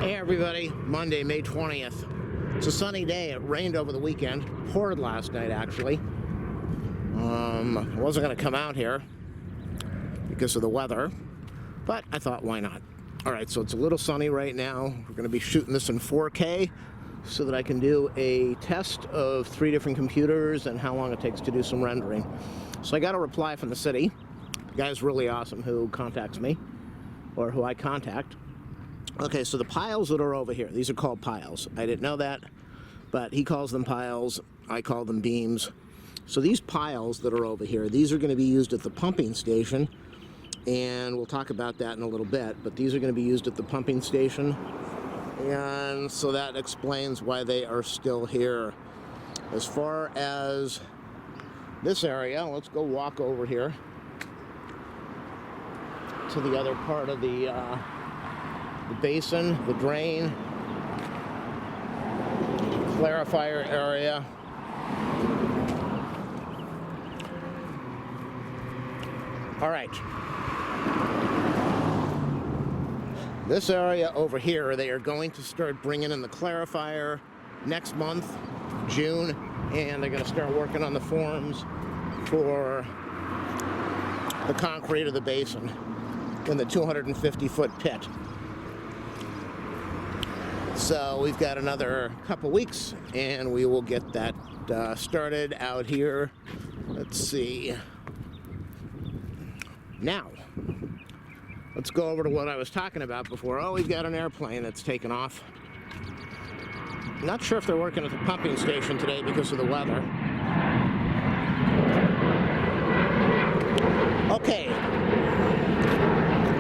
Hey everybody, Monday, May 20th. It's a sunny day. It rained over the weekend. Poured last night, actually. I wasn't going to come out here because of the weather, but I thought, why not? Alright, so it's a little sunny right now. We're going to be shooting this in 4K so that I can do a test of 3 different computers and how long it takes to do some rendering. So I got a reply from the city. The guy's really awesome who contacts me, or who I contact. Okay, so the piles that are over here, these are called piles. I didn't know that, but he calls them piles. I call them beams. So these piles that are over here, these are going to be used at the pumping station, and we'll talk about that in a little bit, but these are going to be used at the pumping station, and so that explains why they are still here. As far as this area, let's go walk over here to the other part of the basin, the drain, clarifier area. All right. This area over here, they are going to start bringing in the clarifier next month, June, and they're going to start working on the forms for the concrete of the basin in the 250-foot pit. So we've got another couple weeks and we will get that started out here. Let's see. Now, let's go over to what I was talking about before. Oh, we've got an airplane that's taken off. Not sure if they're working at the pumping station today because of the weather. Okay.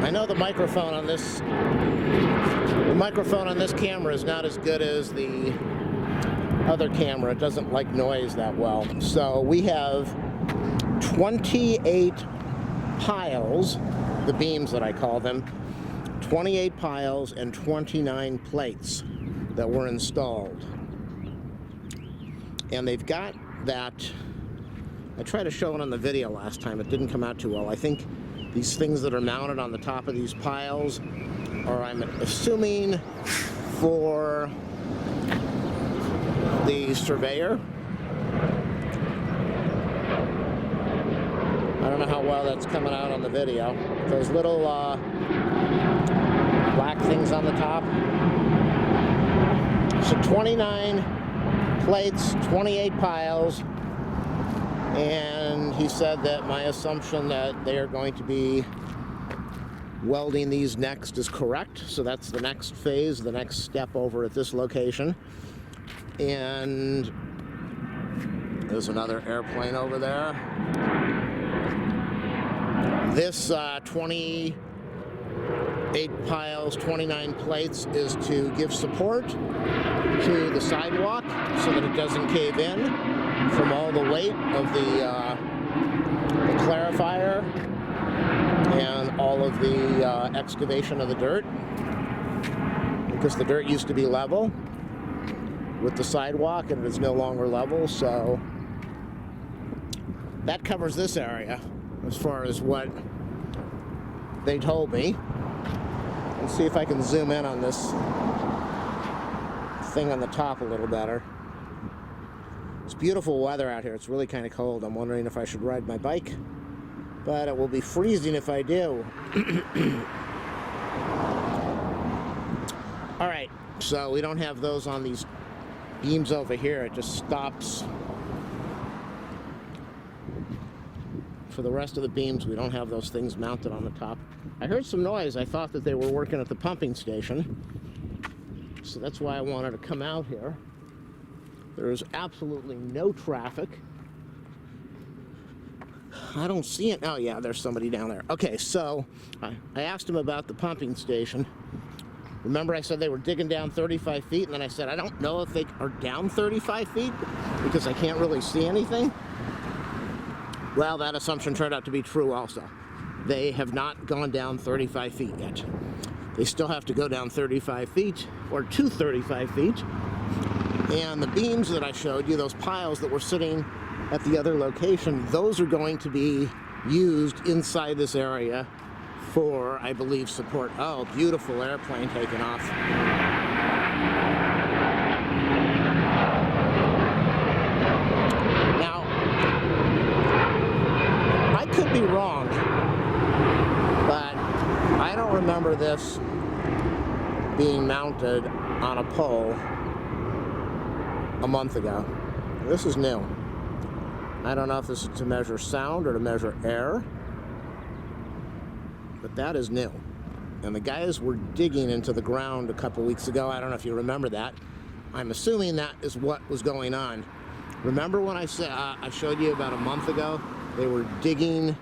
I know the microphone on this camera is not as good as the other camera. It doesn't like noise that well. So we have 28 piles, the beams that I call them, 28 piles and 29 plates that were installed. And they've got that, I tried to show it on the video last time, it didn't come out too well. I think these things that are mounted on the top of these piles are, I'm assuming, for the surveyor. I don't know how well that's coming out on the video. Those little black things on the top. So 29 plates, 28 piles. And he said that my assumption that they are going to be welding these next is correct. So that's the next phase, the next step over at this location. And there's another airplane over there. This 28 piles, 29 plates is to give support to the sidewalk so that it doesn't cave in from all the weight of the clarifier and all of the excavation of the dirt, because the dirt used to be level with the sidewalk and it is no longer level. So that covers this area as far as what they told me. Let's see if I can zoom in on this thing on the top a little better. It's beautiful weather out here. It's really kind of cold. I'm wondering if I should ride my bike, but it will be freezing if I do. All right, so we don't have those on these beams over here. It just stops. For the rest of the beams, we don't have those things mounted on the top. I heard some noise. I thought that they were working at the pumping station, so that's why I wanted to come out here. There is absolutely no traffic. I don't see it. Oh yeah, there's somebody down there. Okay, so I asked him about the pumping station. Remember I said they were digging down 35 feet, and then I said I don't know if they are down 35 feet because I can't really see anything. Well, that assumption turned out to be true also. They have not gone down 35 feet yet. They still have to go down 35 feet, or to 35 feet. And the beams that I showed you, those piles that were sitting at the other location, those are going to be used inside this area for, I believe, support. Oh, beautiful airplane taking off. Now, I could be wrong, but I don't remember this being mounted on a pole a month ago. This is new. I don't know if this is to measure sound or to measure air, but that is new. And the guys were digging into the ground a couple weeks ago. I don't know if you remember that. I'm assuming that is what was going on. Remember when I said I showed you about a month ago, they were digging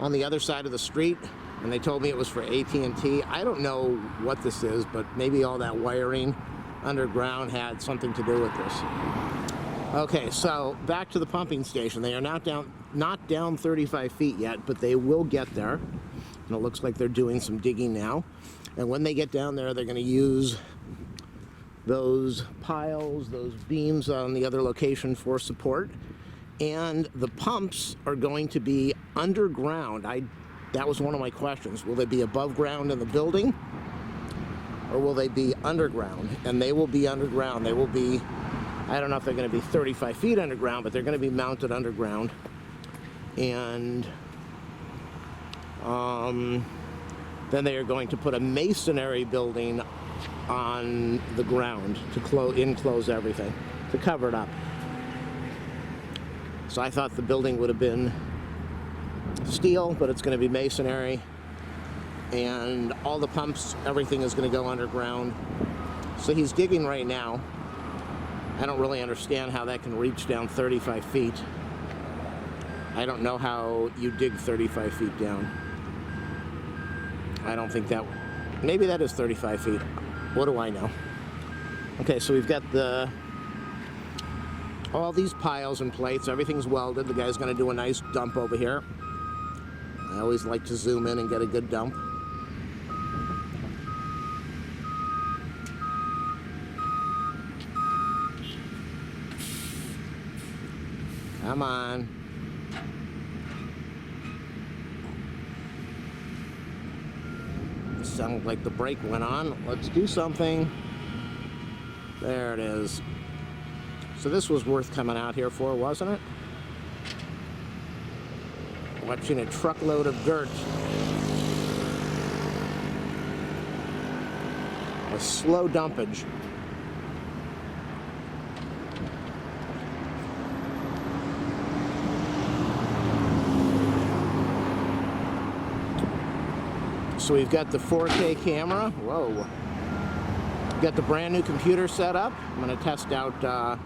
on the other side of the street, and they told me it was for AT&T. I don't know what this is, but maybe all that wiring underground had something to do with this. Okay, so back to the pumping station. They are not down 35 feet yet, but they will get there. And it looks like they're doing some digging now. And when they get down there, they're going to use those piles, those beams on the other location for support. And the pumps are going to be underground. That was one of my questions. Will they be above ground in the building, or will they be underground? And they will be underground. They will be, I don't know if they're going to be 35 feet underground, but they're going to be mounted underground. And then they are going to put a masonry building on the ground to enclose everything, to cover it up. So I thought the building would have been steel, but it's going to be masonry. And all the pumps, everything is going to go underground. So he's digging right now. I don't really understand how that can reach down 35 feet. I don't know how you dig 35 feet down. I don't think that, maybe that is 35 feet. What do I know? Okay, so we've got all these piles and plates. Everything's welded. The guy's going to do a nice dump over here. I always like to zoom in and get a good dump. Come on. Sounded like the brake went on. Let's do something. There it is. So this was worth coming out here for, wasn't it? Watching a truckload of dirt. A slow dumpage. So we've got the 4K camera. Whoa. We've got the brand new computer set up. I'm going to test out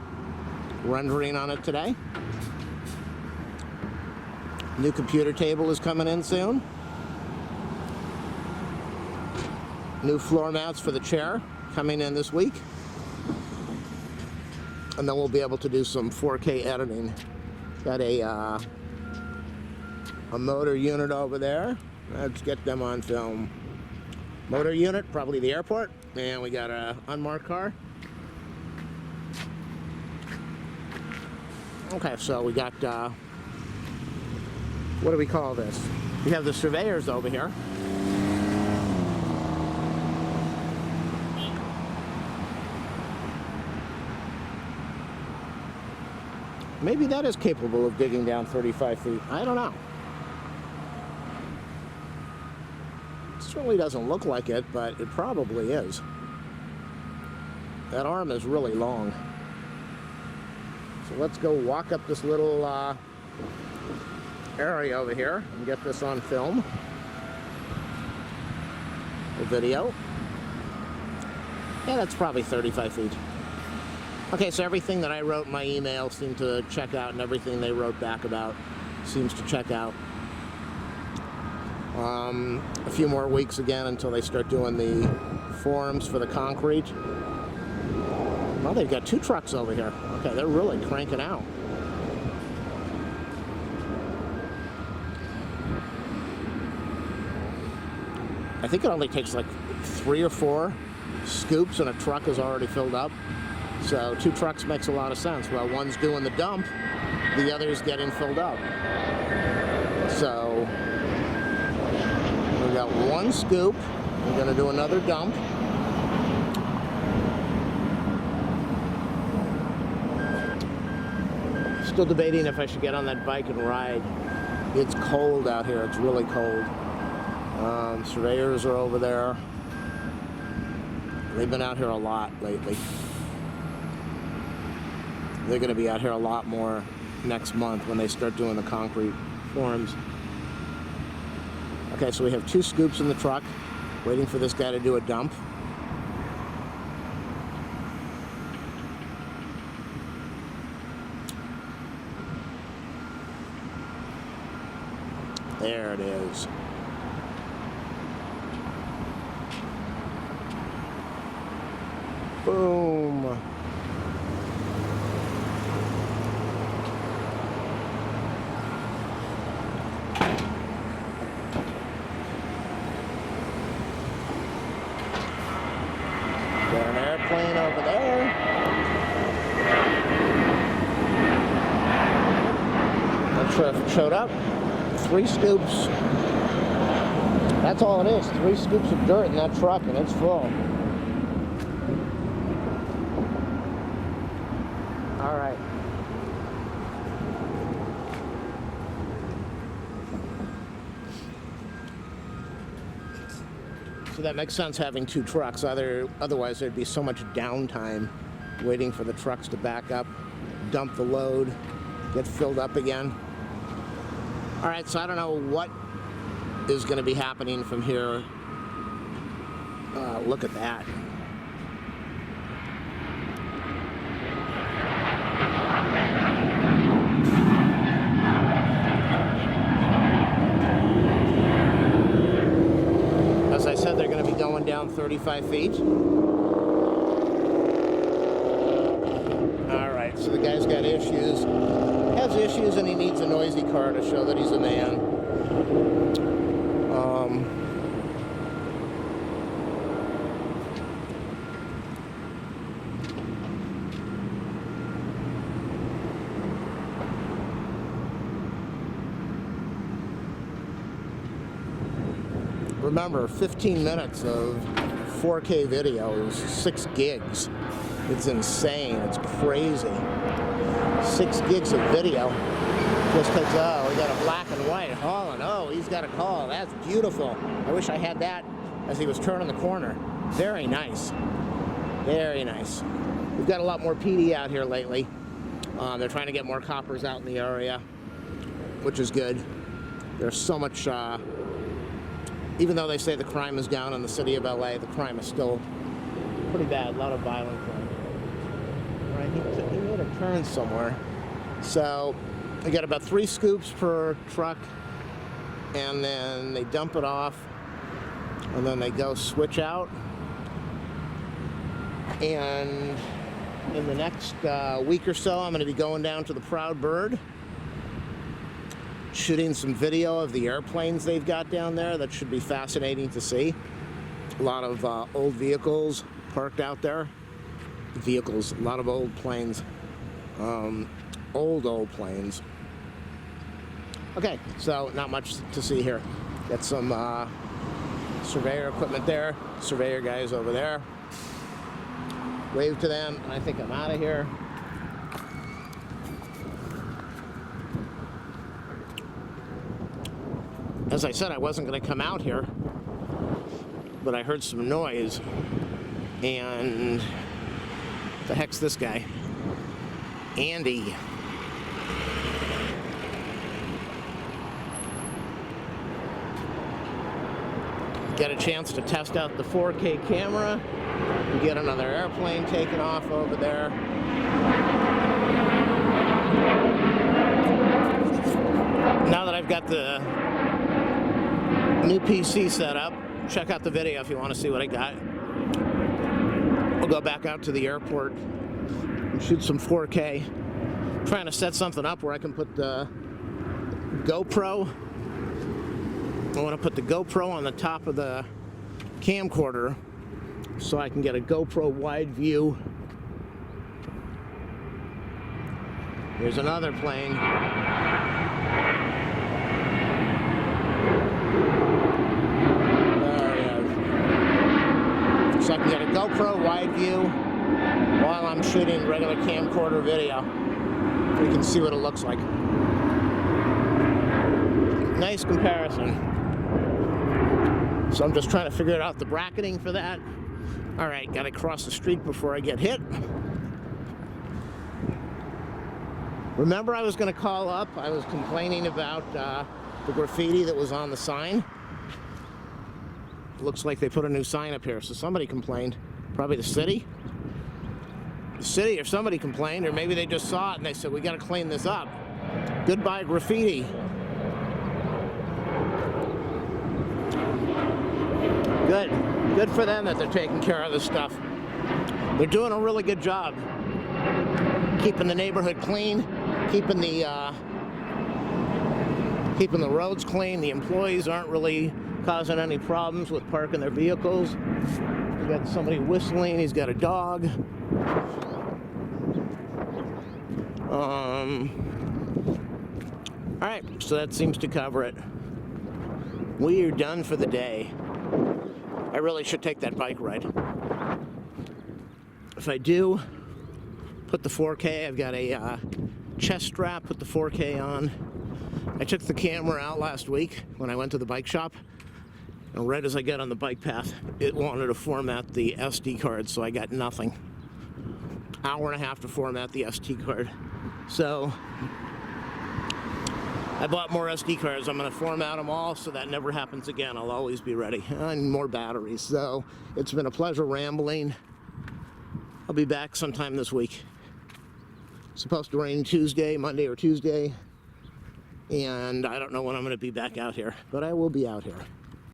rendering on it today. New computer table is coming in soon. New floor mats for the chair coming in this week. And then we'll be able to do some 4K editing. Got a motor unit over there. Let's get them on film. Motor unit, probably the airport. And we got a unmarked car. Okay, so we got, what do we call this? We have the surveyors over here. Maybe that is capable of digging down 35 feet. I don't know. Certainly doesn't look like it, but it probably is. That arm is really long. So let's go walk up this little area over here and get this on film. The video. Yeah, that's probably 35 feet. Okay, so everything that I wrote in my email seemed to check out, and everything they wrote back about seems to check out. A few more weeks again until they start doing the forms for the concrete. Well, they've got two trucks over here. Okay, they're really cranking out. I think it only takes like 3 or 4 scoops and a truck is already filled up. So 2 trucks makes a lot of sense. Well, one's doing the dump, the other's getting filled up. So We got one scoop. We're going to do another dump. Still debating if I should get on that bike and ride. It's cold out here. It's really cold. Surveyors are over there. They've been out here a lot lately. They're going to be out here a lot more next month when they start doing the concrete forms. Okay, so we have 2 scoops in the truck, waiting for this guy to do a dump. There it is. Boom. Got an airplane over there. Not sure if it showed up. 3 scoops. That's all it is. 3 scoops of dirt in that truck, and it's full. All right. So that makes sense having 2 trucks. Otherwise, there'd be so much downtime waiting for the trucks to back up, dump the load, get filled up again. All right, so I don't know what is going to be happening from here. Look at that. As I said, they're going to be going down 35 feet. All right, so the guy's got issues. Has issues, and he needs a noisy car to show that he's a man. Remember, 15 minutes of 4K video is 6 gigs. It's insane. It's crazy. 6 gigs of video just because, oh, we got a black and white hauling. Oh, he's got a call. That's beautiful. I wish I had that as he was turning the corner. Very nice. Very nice. We've got a lot more PD out here lately. They're trying to get more coppers out in the area, which is good. There's so much, even though they say the crime is down in the city of LA, the crime is still pretty bad. A lot of violent crime. Right, he made a turn somewhere. So we got about 3 scoops per truck, and then they dump it off, and then they go switch out. And in the next week or so, I'm going to be going down to the Proud Bird, shooting some video of the airplanes they've got down there. That should be fascinating to see. A lot of old vehicles parked out there. Vehicles, a lot of old planes. Old planes. Okay, so not much to see here. Got some surveyor equipment there. Surveyor guys over there. Wave to them, and I think I'm out of here. As I said, I wasn't going to come out here, but I heard some noise, and what the heck's this guy? Andy. Get a chance to test out the 4K camera. We get another airplane taking off over there. Now that I've got the new PC set up, check out the video if you want to see what I got. We'll go back out to the airport and shoot some 4K. I'm trying to set something up where I can put the GoPro. I want to put the GoPro on the top of the camcorder so I can get a GoPro wide view. Here's another plane. So I can get a GoPro wide view while I'm shooting regular camcorder video. We can see what it looks like. Nice comparison. So I'm just trying to figure out the bracketing for that. All right, got to cross the street before I get hit. Remember, I was going to call up. I was complaining about the graffiti that was on the sign. Looks like they put a new sign up here, so somebody complained. Probably the city. The city or somebody complained, or maybe they just saw it and they said, we got to clean this up. Goodbye graffiti. Good. Good for them that they're taking care of this stuff. They're doing a really good job. Keeping the neighborhood clean, keeping the roads clean. The employees aren't really causing any problems with parking their vehicles. We got somebody whistling. He's got a dog. All right, so that seems to cover it. We are done for the day. I really should take that bike ride. If I do, put the 4K. I've got a chest strap, put the 4K on. I took the camera out last week when I went to the bike shop. And right as I got on the bike path, it wanted to format the SD card, so I got nothing. Hour and a half to format the SD card. So I bought more SD cards. I'm going to format them all so that never happens again. I'll always be ready. And more batteries. So it's been a pleasure rambling. I'll be back sometime this week. It's supposed to rain Tuesday, Monday or Tuesday. And I don't know when I'm going to be back out here, but I will be out here.